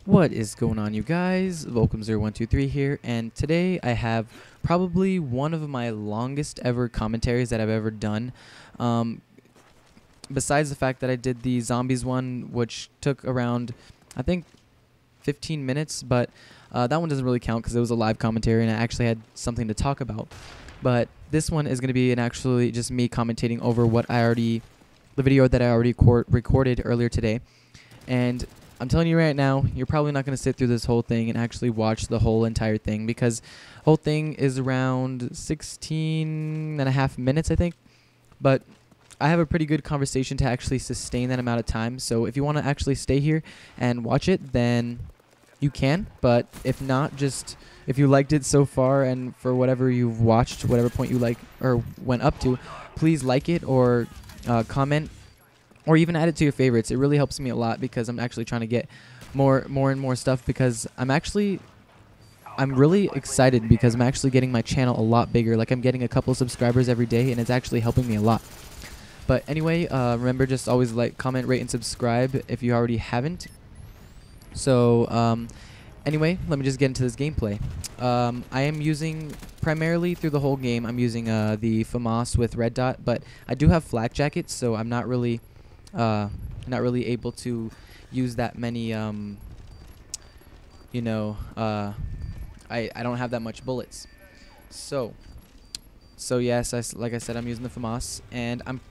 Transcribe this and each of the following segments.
What is going on, you guys? Volcom0123 here, and today I have probably one of my longest ever commentaries that I've ever done. Um, Besides the fact that I did the zombies one, which took around, I think, 15 minutes, but that one doesn't really count because it was a live commentary and I actually had something to talk about. But this one is going to be actually just me commentating over the video that I already recorded earlier today. And I'm telling you right now, you're probably not going to sit through this whole thing and actually watch the whole entire thing, because the whole thing is around 16 and a half minutes, I think. But I have a pretty good conversation to actually sustain that amount of time. So if you want to actually stay here and watch it, then you can. But if not, just if you liked it so far and for whatever you've watched, whatever point you like or went up to, please like it or comment, or even add it to your favorites. It really helps me a lot because I'm actually trying to get more and more stuff, because I'm really excited because I'm actually getting my channel a lot bigger. Like, I'm getting a couple subscribers every day and it's actually helping me a lot. But anyway, remember, just always like, comment, rate, and subscribe if you already haven't. So anyway, let me just get into this gameplay. I am using, primarily through the whole game, I'm using the FAMAS with red dot, but I do have flak jackets, so I'm not really able to use that many, I don't have that much bullets. So yes, like I said, I'm using the FAMAS, and I'm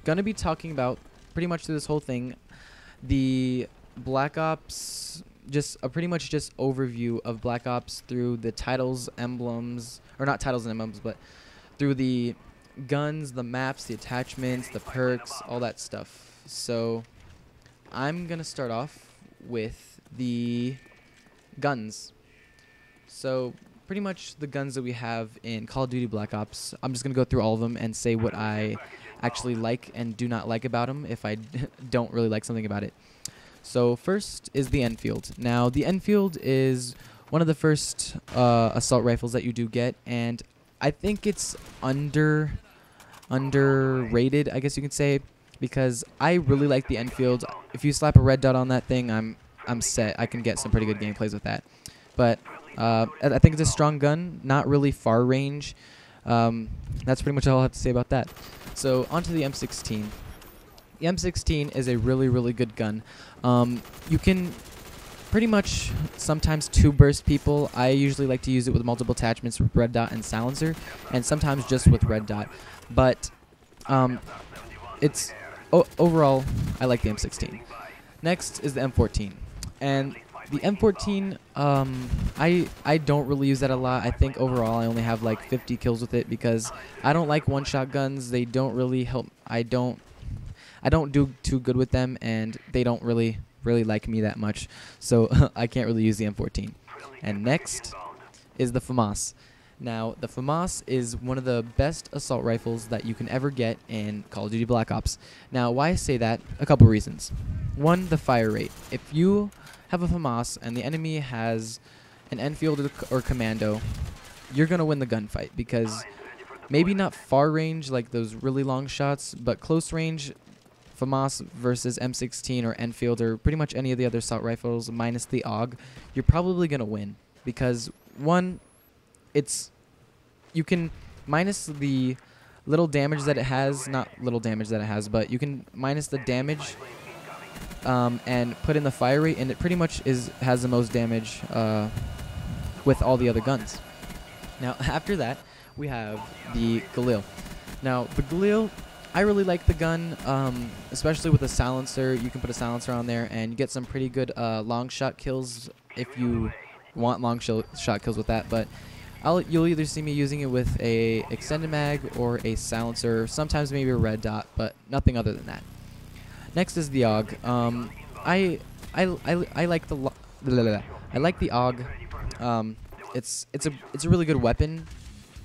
gonna be talking about, pretty much through this whole thing, the Black Ops, pretty much just overview of Black Ops through the titles, emblems, or not titles and emblems, but through the guns, the maps, the attachments, the perks, all that stuff. So I'm gonna start off with the guns. So pretty much the guns that we have in Call of Duty Black Ops, I'm just gonna go through all of them and say what I actually like and do not like about them, if I don't really like something about it. So first is the Enfield. Now the Enfield is one of the first assault rifles that you do get, and I think it's underrated, I guess you can say, because I really like the Enfield. If you slap a red dot on that thing, I'm set. I can get some pretty good gameplays with that. But I think it's a strong gun, not really far range. That's pretty much all I have to say about that. So onto the M16. The M16 is a really good gun. You can pretty much sometimes two-burst people. I usually like to use it with multiple attachments with red dot and silencer, and sometimes just with red dot. But overall, I like the M16. Next is the M14, and the M14, I don't really use that a lot. I think overall I only have like 50 kills with it, because I don't like one-shot guns. They don't really help. I don't do too good with them, and they don't really like me that much. So I can't really use the M14. And next is the FAMAS. Now, the FAMAS is one of the best assault rifles that you can ever get in Call of Duty Black Ops. Now, why I say that? A couple reasons. One, the fire rate. If you have a FAMAS and the enemy has an Enfield or Commando, you're going to win the gunfight, because maybe not far range like those really long shots, but close range, FAMAS versus M16 or Enfield or pretty much any of the other assault rifles minus the AUG, you're probably going to win, because one, you can minus the little damage that it has, not little damage that it has, but you can minus the damage and put in the fire rate, and it pretty much has the most damage with all the other guns. Now after that, we have the Galil. Now the Galil, I really like the gun, especially with a silencer. You can put a silencer on there and you get some pretty good long shot kills if you want long shot kills with that. But you'll either see me using it with a extended mag or a silencer, sometimes maybe a red dot, but nothing other than that. Next is the AUG. I like the AUG. It's a really good weapon,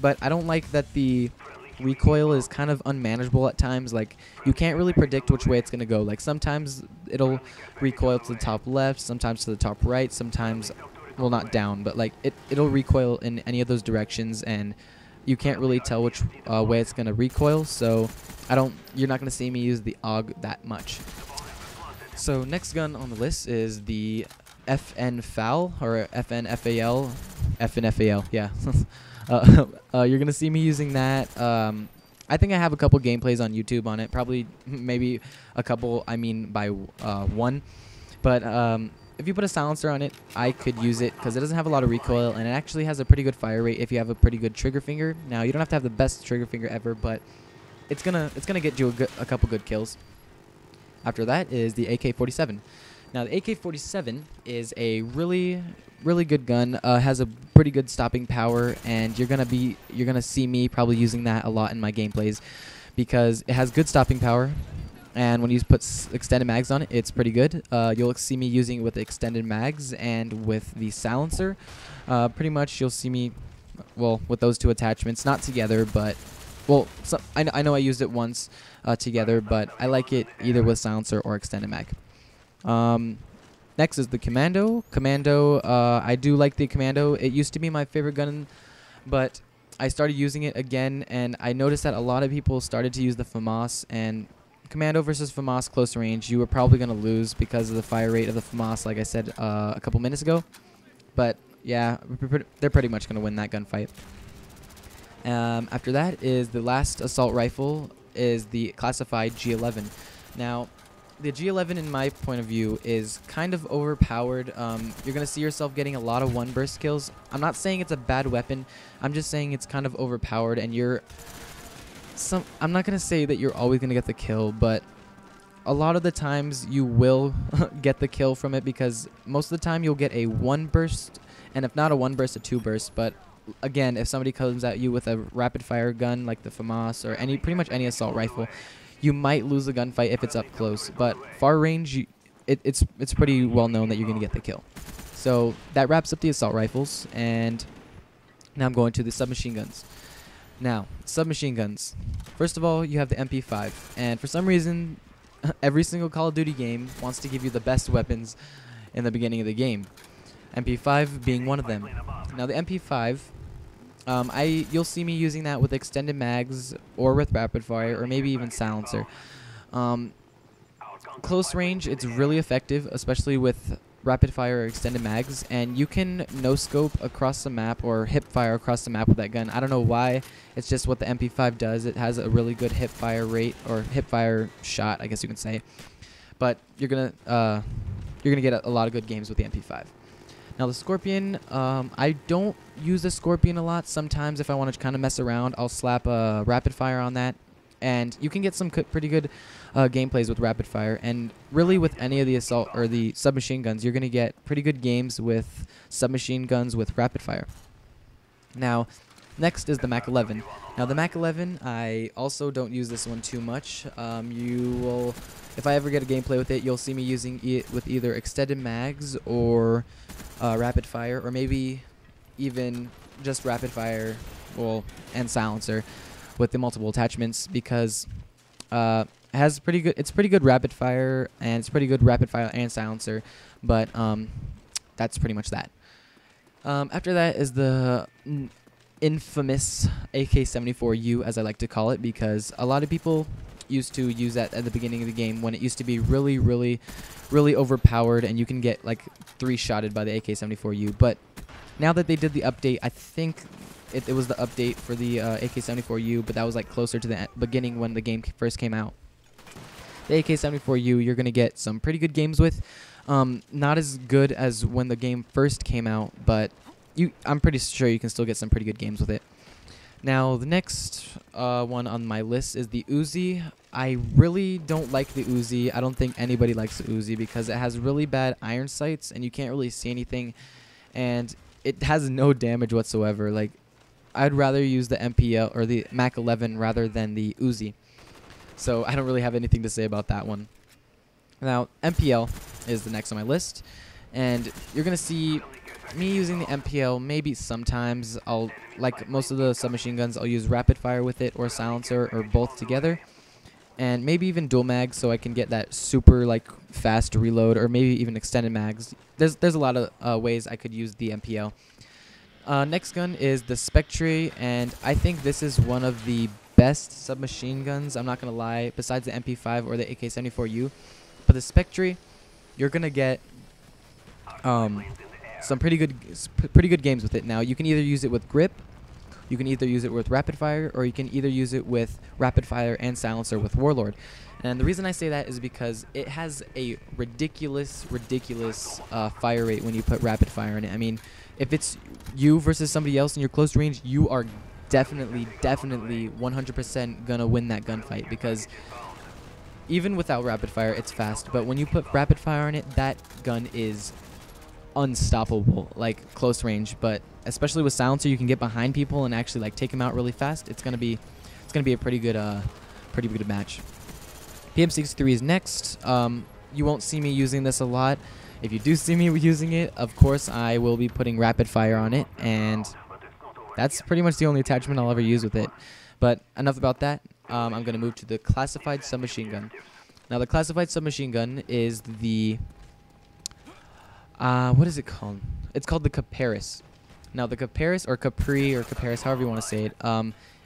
but I don't like that the recoil is kind of unmanageable at times. Like, you can't really predict which way it's gonna go. Like, sometimes it'll recoil to the top left, sometimes to the top right, sometimes, well, not down, but like it'll recoil in any of those directions, and you can't really tell which way it's gonna recoil. So you're not gonna see me use the AUG that much. So next gun on the list is the FN FAL or FNFAL, FNFAL, yeah. You're gonna see me using that. I think I have a couple gameplays on YouTube on it. Probably, maybe a couple. I mean, by one. But if you put a silencer on it, I could use it because it doesn't have a lot of recoil and it actually has a pretty good fire rate if you have a pretty good trigger finger. Now you don't have to have the best trigger finger ever, but it's gonna get you a couple good kills. After that is the AK-47. Now the AK-47 is a really good gun. Has a pretty good stopping power, and you're gonna see me probably using that a lot in my gameplays because it has good stopping power. And when you put extended mags on it, it's pretty good. You'll see me using it with extended mags and with the silencer. Pretty much you'll see me, well, with those two attachments, not together, but, well, I know I used it once together, but I like it either with silencer or extended mag. Next is the Commando. I do like the Commando. It used to be my favorite gun, but I started using it again, and I noticed that a lot of people started to use the FAMAS, and Commando versus FAMAS close range, you were probably going to lose because of the fire rate of the FAMAS, like I said a couple minutes ago. But yeah, they're pretty much going to win that gunfight. After that is the last assault rifle, is the classified G11. Now, the G11, in my point of view, is kind of overpowered. You're going to see yourself getting a lot of one-burst kills. I'm not saying it's a bad weapon. I'm just saying it's kind of overpowered, and I'm not going to say that you're always going to get the kill, but a lot of the times you will get the kill from it because most of the time you'll get a one burst, and if not a one burst, a two burst. But again, if somebody comes at you with a rapid fire gun like the FAMAS or pretty much any assault rifle, you might lose the gunfight if it's up close. But far range, it's pretty well known that you're going to get the kill. So that wraps up the assault rifles, and now I'm going to the submachine guns. Now, submachine guns. First of all, you have the MP5, and for some reason, every single Call of Duty game wants to give you the best weapons in the beginning of the game. MP5 being one of them. Now, the MP5, you'll see me using that with extended mags or with rapid fire or maybe even silencer. Close range, it's really effective, especially with rapid fire or extended mags, and you can no scope across the map or hip fire across the map with that gun. I don't know why. It's just what the MP5 does. It has a really good hip fire rate, or hip fire shot, I guess you can say. But you're gonna get a lot of good games with the MP5. Now the Scorpion, I don't use the Scorpion a lot. Sometimes if I want to kind of mess around, I'll slap a rapid fire on that, and you can get some pretty good gameplays with rapid fire. And really with any of the assault or the submachine guns, you're going to get pretty good games with submachine guns with rapid fire. Now, next is the Mac 11. Now the Mac 11, I also don't use this one too much. If I ever get a gameplay with it, you'll see me using it with either extended mags or rapid fire, or maybe even just rapid fire, and silencer with the multiple attachments, because it's pretty good rapid fire, and it's pretty good rapid fire and silencer, but that's pretty much that. After that is the infamous AK-74U, as I like to call it, because a lot of people used to use that at the beginning of the game when it used to be really overpowered, and you can get like 3-shotted by the AK-74U. But now that they did the update, I think it was the update for the AK-74U, but that was like closer to the beginning when the game first came out. The AK-74U, you're going to get some pretty good games with. Not as good as when the game first came out, but I'm pretty sure you can still get some pretty good games with it. Now, the next one on my list is the Uzi. I really don't like the Uzi. I don't think anybody likes the Uzi because it has really bad iron sights, and you can't really see anything, and it has no damage whatsoever. Like, I'd rather use the MPL or the Mac 11 rather than the Uzi. So I don't really have anything to say about that one. Now, MPL is the next on my list, and you're going to see me using the MPL maybe sometimes. Like most of the submachine guns, I'll use rapid fire with it or silencer or both together, and maybe even dual mags so I can get that super like fast reload, or maybe even extended mags. There's a lot of ways I could use the MPL. Next gun is the Spectre, and I think this is one of the best submachine guns, I'm not going to lie, besides the MP5 or the AK-74U. But the Spectre, you're going to get some pretty good games with it. Now you can either use it with grip, you can either use it with rapid fire, or you can either use it with rapid fire and silencer with warlord. And the reason I say that is because it has a ridiculous fire rate when you put rapid fire in it. I mean, if it's you versus somebody else in your close range, you are definitely 100% gonna win that gunfight, because even without rapid fire, it's fast. But when you put rapid fire on it, that gun is unstoppable, like close range. But especially with silencer, you can get behind people and actually like take them out really fast. It's gonna be a pretty good match. PM63 is next. You won't see me using this a lot. If you do see me using it, of course I will be putting rapid fire on it, and that's pretty much the only attachment I'll ever use with it. But enough about that. I'm going to move to the classified submachine gun. Now the classified submachine gun is the what is it called? It's called the Caparis. Now the Caparis, or Capri, or Caparis, however you want to say it,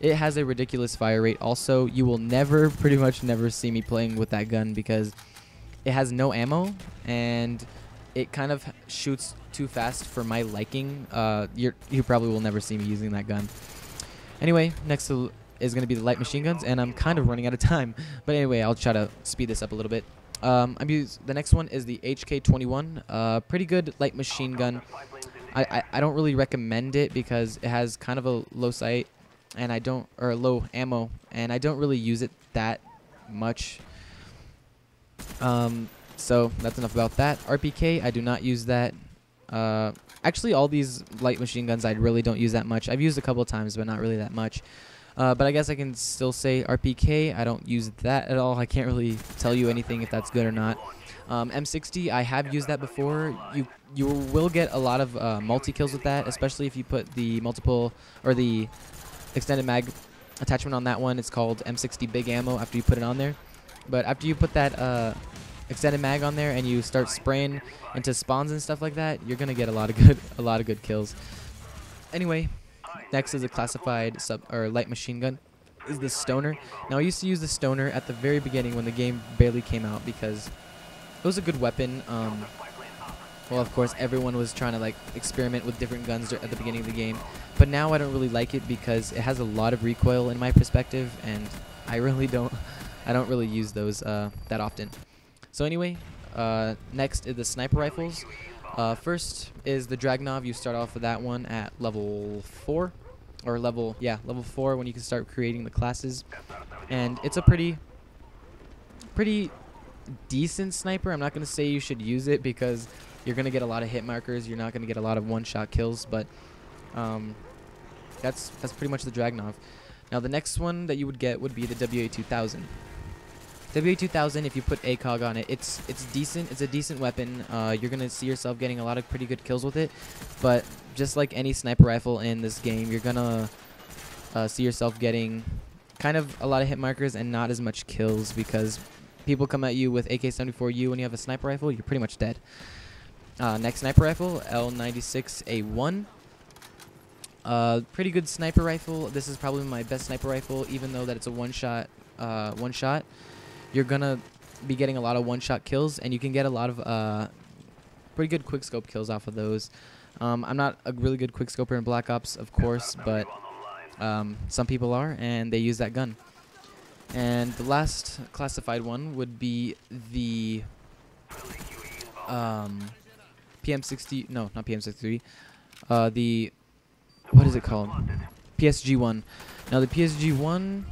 it has a ridiculous fire rate. Also, you will pretty much never see me playing with that gun because it has no ammo and it kind of shoots too fast for my liking. You probably will never see me using that gun. Anyway, next is going to be the light machine guns, and I'm kind of running out of time. But anyway, I'll try to speed this up a little bit. The next one is the HK21. Pretty good light machine gun. I don't really recommend it because it has kind of a low sight, and low ammo, and I don't really use it that much. So that's enough about that. RPK, I do not use that. Actually, all these light machine guns I really don't use that much. I've used a couple of times, but not really that much. But I guess I can still say RPK. I don't use that at all. I can't really tell you anything if that's good or not. M60, I have used that before. You will get a lot of multi-kills with that, especially if you put the multiple or the extended mag attachment on that one. It's called M60 Big Ammo after you put it on there. But after you put that extended mag on there and you start spraying into spawns and stuff like that, you're gonna get a lot of good kills. Anyway, next is a classified light machine gun. Is the Stoner. Now I used to use the Stoner at the very beginning when the game barely came out because it was a good weapon. Well, of course, everyone was trying to like experiment with different guns at the beginning of the game, but now I don't really like it because it has a lot of recoil in my perspective, and I don't really use those that often. So anyway, next is the sniper rifles. First is the Dragunov. You start off with that one at level 4, or level 4 when you can start creating the classes, and it's a pretty decent sniper. I'm not gonna say you should use it because you're gonna get a lot of hit markers. You're not gonna get a lot of one-shot kills, but that's pretty much the Dragunov. Now the next one that you would get would be the WA-2000. WA-2000, if you put ACOG on it, it's decent. It's a decent weapon. You're gonna see yourself getting a lot of pretty good kills with it, but just like any sniper rifle in this game, you're gonna see yourself getting kind of a lot of hit markers and not as much kills because people come at you with AK-74U when you have a sniper rifle, you're pretty much dead. Next sniper rifle, L96A1. Pretty good sniper rifle. This is probably my best sniper rifle, even though that it's a one-shot. You're gonna be getting a lot of one-shot kills, and you can get a lot of pretty good quickscope kills off of those. I'm not a really good quickscoper in Black Ops, of course, but some people are, and they use that gun. And the last classified one would be the PM60. No, not PM63. The what is it called? PSG-1. Now the PSG-1.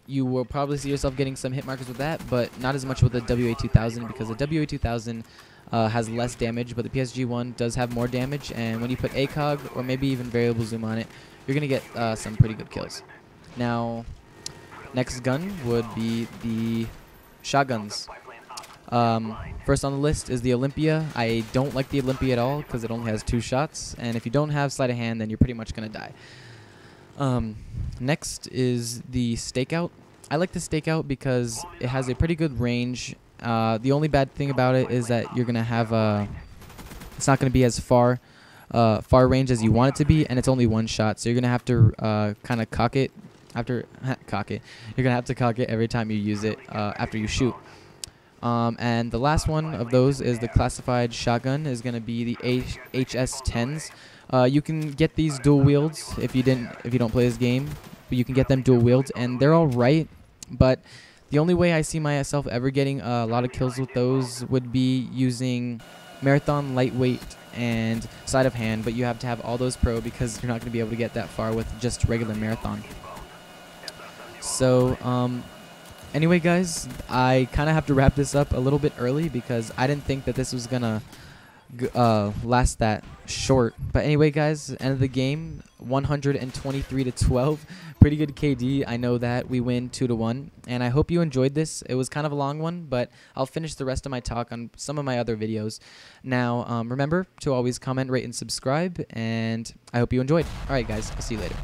You will probably see yourself getting some hit markers with that, but not as much with the WA-2000 because the WA-2000 has less damage, but the PSG-1 does have more damage, and when you put ACOG or maybe even variable zoom on it, you're going to get some pretty good kills. Now, next gun would be the shotguns. First on the list is the Olympia. I don't like the Olympia at all because it only has 2 shots, and if you don't have sleight of hand, then you're pretty much going to die. Next is the Stakeout. I like the Stakeout because it has a pretty good range. The only bad thing about it is that you're gonna have it's not gonna be as far range as you want it to be, and it's only 1 shot. So you're gonna have to kind of cock it after cock it. You're gonna have to cock it every time you use it after you shoot. And the last one of those is the classified shotgun, is going to be the HS10s. You can get these dual wields if you don't play this game, but you can get them dual wields, and they're all right. But the only way I see myself ever getting a lot of kills with those would be using marathon, lightweight, and sleight of hand. But you have to have all those pro because you're not going to be able to get that far with just regular marathon. So anyway, guys, I kind of have to wrap this up a little bit early because I didn't think that this was gonna last that short. But anyway, guys, end of the game, 123 to 12. Pretty good KD. I know that we win 2-1, and I hope you enjoyed this. It was kind of a long one, but I'll finish the rest of my talk on some of my other videos. Now, remember to always comment, rate, and subscribe, and I hope you enjoyed. All right, guys, I'll see you later.